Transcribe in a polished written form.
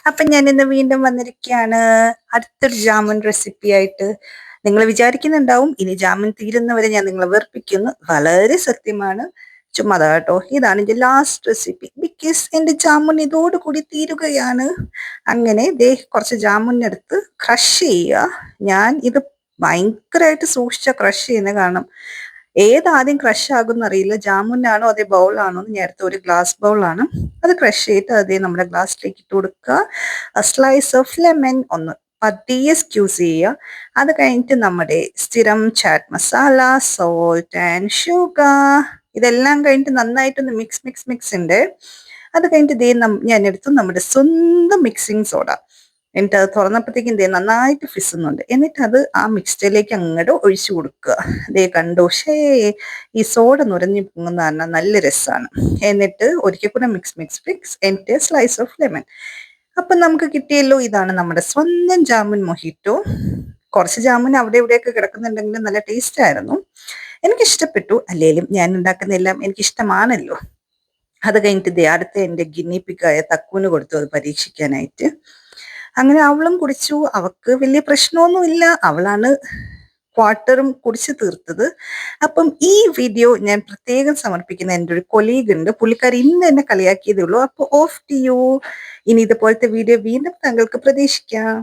അപ്പൊ ഞാൻ ഇന്ന് വീണ്ടും വന്നിരിക്കുകയാണ് അടുത്തൊരു ജാമുൻ റെസിപ്പി ആയിട്ട്. നിങ്ങൾ വിചാരിക്കുന്നുണ്ടാവും ഇനി ജാമുൻ തീരുന്നവരെ ഞാൻ നിങ്ങളെ വെറുപ്പിക്കുന്നു. വളരെ സത്യമാണ്, ചുമ്മാതാ കേട്ടോ. ഇതാണ് എന്റെ ലാസ്റ്റ് റെസിപ്പി, ബിക്കോസ് എന്റെ ജാമുൻ ഇതോടുകൂടി തീരുകയാണ്. അങ്ങനെ ദേ കുറച്ച് ജാമുൻ എടുത്ത് ക്രഷ് ചെയ്യുക. ഞാൻ ഇത് ഭയങ്കരമായിട്ട് സൂക്ഷിച്ച ക്രഷ് ചെയ്യുന്ന, കാരണം ഏതാദ്യം ക്രഷ് ആകും അറിയില്ല, ജാമുനാണോ അതേ ബൗളാണോ എന്ന്. ഞാൻ അടുത്ത ഒരു ഗ്ലാസ് ബൗളാണ്, അത് ക്രഷ് ചെയ്തിട്ട് അതേ നമ്മുടെ ഗ്ലാസ്സിലേക്ക് ഇട്ട് കൊടുക്കുക. സ്ലൈസ് ഓഫ് ലെമൺ ഒന്ന് പതിയെ സ്ക്യൂസ് ചെയ്യുക. അത് കഴിഞ്ഞിട്ട് നമ്മുടെ സ്ഥിരം chat masala, salt and sugar, ഇതെല്ലാം കഴിഞ്ഞിട്ട് നന്നായിട്ടൊന്ന് മിക്സ് ഉണ്ട്. അത് കഴിഞ്ഞിട്ട് ദേ ഞാൻ എടുത്തു നമ്മുടെ സ്വന്തം മിക്സിംഗ് സോഡ. എന്നിട്ട് അത് തുറന്നപ്പോഴത്തേക്കും ദേ നന്നായിട്ട് ഫിസുന്നുണ്ട്. എന്നിട്ട് അത് ആ മിക്സ്ചറിലേക്ക് അങ്ങോട്ട് ഒഴിച്ചു കൊടുക്കുക. ദേ കണ്ടു, ഈ സോഡ നുരഞ്ഞു പൊങ്ങുന്ന പറഞ്ഞാൽ നല്ല രസമാണ്. എന്നിട്ട് ഒരിക്കൽ കൂടെ മിക്സ് എന്നിട്ട് സ്ലൈസ് ഓഫ് ലെമൺ. അപ്പൊ നമുക്ക് കിട്ടിയല്ലോ, ഇതാണ് നമ്മുടെ സ്വന്തം ജാമുൻ മൊഹിറ്റോ. കുറച്ച് ജാമുൻ അവിടെ ഇവിടെയൊക്കെ കിടക്കുന്നുണ്ടെങ്കിലും നല്ല ടേസ്റ്റ് ആയിരുന്നു, എനിക്കിഷ്ടപ്പെട്ടു. അല്ലെങ്കിലും ഞാൻ ഉണ്ടാക്കുന്ന എല്ലാം എനിക്കിഷ്ടമാണല്ലോ. അത് കഴിഞ്ഞിട്ട് ദേ അടുത്ത എൻ്റെ ഗിന്നിപ്പിക്കായ തക്കൂന് കൊടുത്തു അത് പരീക്ഷിക്കാനായിട്ട്. അങ്ങനെ അവളും കുടിച്ചു. അവക്ക് വലിയ പ്രശ്നമൊന്നുമില്ല, അവളാണ് ക്വാർട്ടറും കുടിച്ചു തീർത്തത്. അപ്പം ഈ വീഡിയോ ഞാൻ പ്രത്യേകം സമർപ്പിക്കുന്ന എൻ്റെ ഒരു കൊലീഗ് ഉണ്ട്, പുള്ളിക്കാരി ഇന്ന് എന്നെ കളിയാക്കിയതേ ഉള്ളൂ. അപ്പോൾ ഓഫ് ടു യു. ഇനി ഇതുപോലത്തെ വീഡിയോ വീണ്ടും താങ്കൾക്ക് പ്രതീക്ഷിക്കാം.